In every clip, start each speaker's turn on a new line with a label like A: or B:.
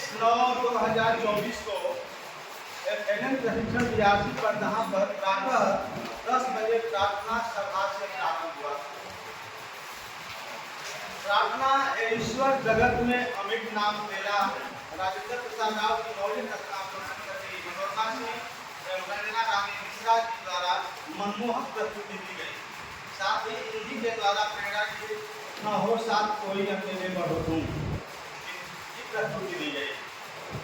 A: 23/9/2024 को एनएन प्रशिक्षण रियासी पर जहाँ पर प्रातः 10 बजे प्रार्थना सभा से प्रारंभ हुआ। प्रार्थना ईश्वर जगत में अमित नाम तेरा राजेंद्र प्रसाद राव की मौलिक स्थापना करके मनोरमा सिंह एवं रंजना रानी मिश्रा जी द्वारा मनमोहक प्रस्तुति दी गई। साथ ही इन्हीं के द्वारा प्रेरणा की न हो साथ कोई अकेले बढ़ो तुम की प्रस्तुति दी गई।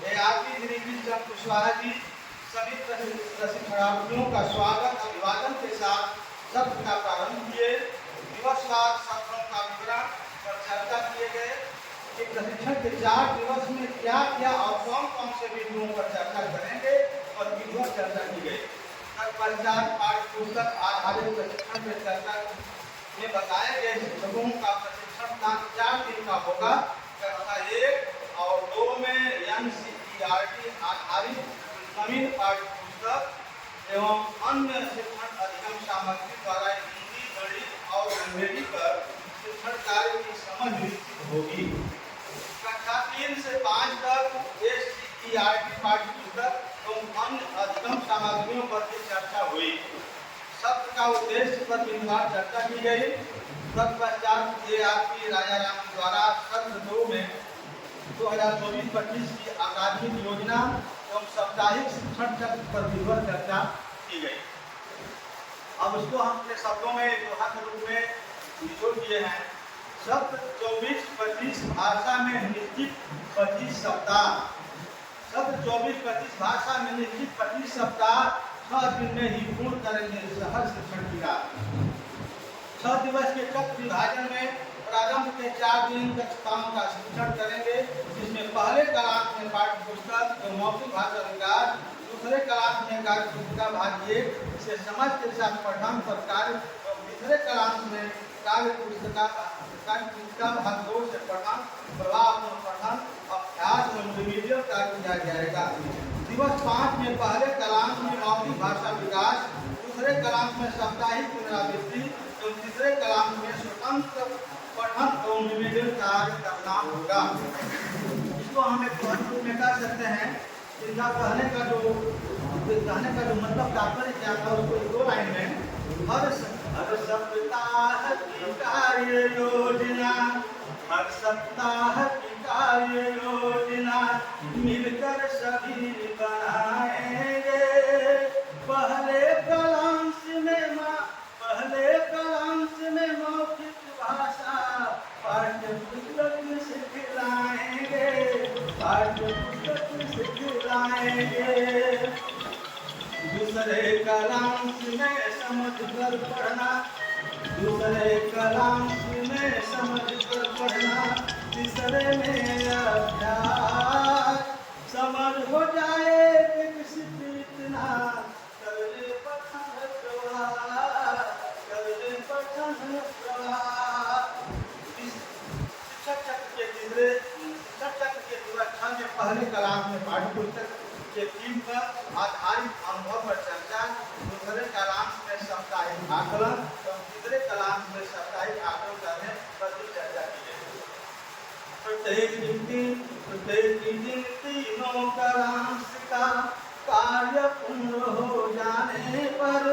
A: ARP श्री चंद कुशवाहा जी सभी प्रशिक्षणार्थियों का स्वागत अभिवादन के साथ सत्र का प्रारंभ किए। दिवसवार सत्रों का विवरण पर चर्चा किए गए कि प्रशिक्षण के 4 दिवस में क्या क्या और कौन से बिंदुओं पर चर्चा करेंगे और विधिवत चर्चा की गई। तत्पश्चात पाठ्य पुस्तक आधारित प्रशिक्षण पर चर्चा में बताए गए शिक्षकों का प्रशिक्षण 4 दिन का होगा। कक्षा 1 और 2 में NCERT आधारित नवीन पाठ्य पुस्तक एवं अन्य शिक्षण अधिगम सामग्री द्वारा हिंदी गणित और अंग्रेजी पर शिक्षण कार्य की समझ विकसित होगी। कक्षा 3 से 5 तक SCERT पाठ्य पुस्तक एवं अन्य अधिगम सामग्रियों पर भी चर्चा हुई। सत्र का उद्देश्य पर विस्तार चर्चा की गई। तत्पश्चात ARP राजाराम द्वारा सत्र 2 में 2024-25 की अकादमिक योजना एवं साप्ताहिक शिक्षण चक्र पर विधिवत चर्चा की गई। अब इसको हम अपने शब्दों में दोहा के रूप में निचोड़ दिए हैं। सत्र 24-25 भाषा में निश्चित 25 सप्ताह। सत्र 24-25 भाषा में निश्चित 25 सप्ताह 6 दिन में ही पूर्ण करेंगे सहज शिक्षण की रात। 6 दिवस के चक्र विभाजन में प्रारंभ के 4 दिन कक्षाओं का शिक्षण करेंगे, जिसमें पहले कलांक में पाठ्य पुस्तक एवं मौखिक भाषा विकास, दूसरे कलांक में कार्य पुस्तिका भाग 1 से समझ के साथ पठन पर कार्य और तीसरे कलांक में कार्य पुस्तिका भाग 2 से पठन प्रभाव पठन अभ्यास और रिवीजन कार्य किया जाएगा। दिवस 5 में पहले कलांक में मौखिक भाषा विकास, दूसरे कलांक में साप्ताहिक पुनरावृत्ति एवं तीसरे कलांक में स्वतंत्र पठन एवं निवेदन कार्य करना होगा। इसको हम एक रूप में कह सकते हैं। इनका कहने का जो मतलब तात्पर्य क्या था उसको 2 लाइन में हर सप्ताह की कार्य योजना, हर सप्ताह की कार्य योजना मिलकर सभी बनाएंगे। पहले कलांश में मौखिक भाषा पाठ्य पुस्तक सिखलाएंगे, पाठ्य पुस्तक सिखलाएंगे। दूसरे कलांश में समझ कर पढ़ना, दूसरे कलांश में समझ कर पढ़ना, तीसरे में अभ्यास समझ हो जाए विकसित इतना कर ले पठन प्रवाह, कर ले पठन प्रवाह। शिक्षक चक्र के तीसरे शिक्षक चक्र के पूरा 6 में पहले कलांश में पाठ्य पुस्तक के 3 पर आधारित अनुभव पर चर्चा, दूसरे कलांश में साप्ताहिक आकलन और तीसरे कलांश में साप्ताहिक आकलन करने पर भी चर्चा की गई। प्रत्येक दिन तीनों कलांश का कार्य पूर्ण हो जाने पर,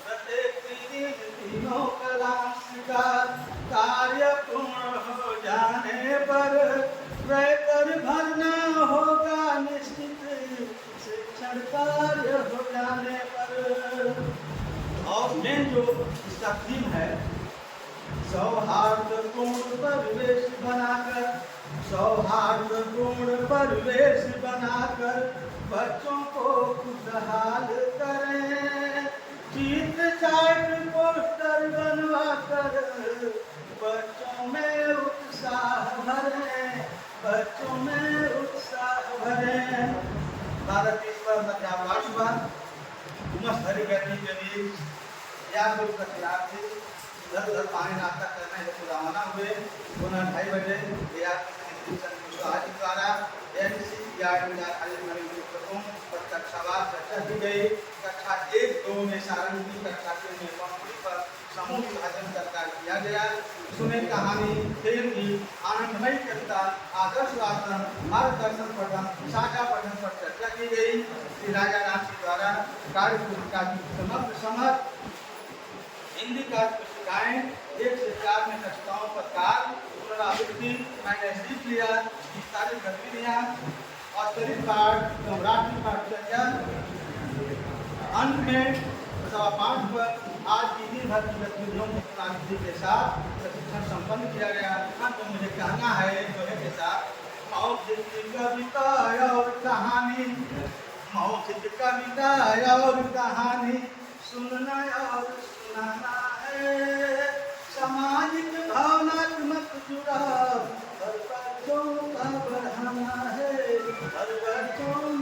A: प्रत्येक दिन तीनों कलांश का कार्य पूर्ण हो जाने पर वेतन भरना होगा निश्चित शिक्षण कार्य हो जाने पर। और मेन जो इसका थीम है, सौहार्दपूर्ण परिवेश बनाकर, सौहार्दपूर्ण परिवेश बनाकर बच्चों को खुशहाल करें। चित्र चार्ट पोस्टर बनवा कर बच्चों में उत्साह भरें, बच्चों में उत्साह भरें। भारत इस पर मध्यावास हुआ उमस भरी गर्मी के बीच या कुछ विद्यार्थी इधर उधर पानी नाश्ता करने हेतु रवाना हुए। 2:30 बजे द्वारा पुस्तकों पर कक्षावार चर्चा की गई। कक्षा 1-2 में सारंगी, कक्षा 3 में पंक्ति पर समूह विभाजन का कार्य किया गया। सुने कहानी, खेल की आनंदमयी कविता, आदर्श वाचन, मार्गदर्शन पठन, साझा पठन पर चर्चा की गई। श्री राजा राम जी द्वारा कार्य पुस्तिका की समग्र समझ, हिंदी कार्य पुस्तिकाएं 1 से 4 में कक्षाओं पर कार्य पुनरावृत्ति मैंने सीख लिया। ये सारी गतिविधियां और चरित्र पाठ, सम्राट पाठचर्या, अंत में 5:15 पर आज की दिन भर की गतिविधियों की पुनरावृत्ति के साथ प्रशिक्षण संपन्न किया गया। अंत में मुझे कहना है दोहे के साथ, मौखिक कविता और कहानी, मौखिक कविता और कहानी सुनना और सुनाना है, सामाजिक भावनात्मक जुड़ाव हर बच्चों का बढ़ाना है, हर बच्चों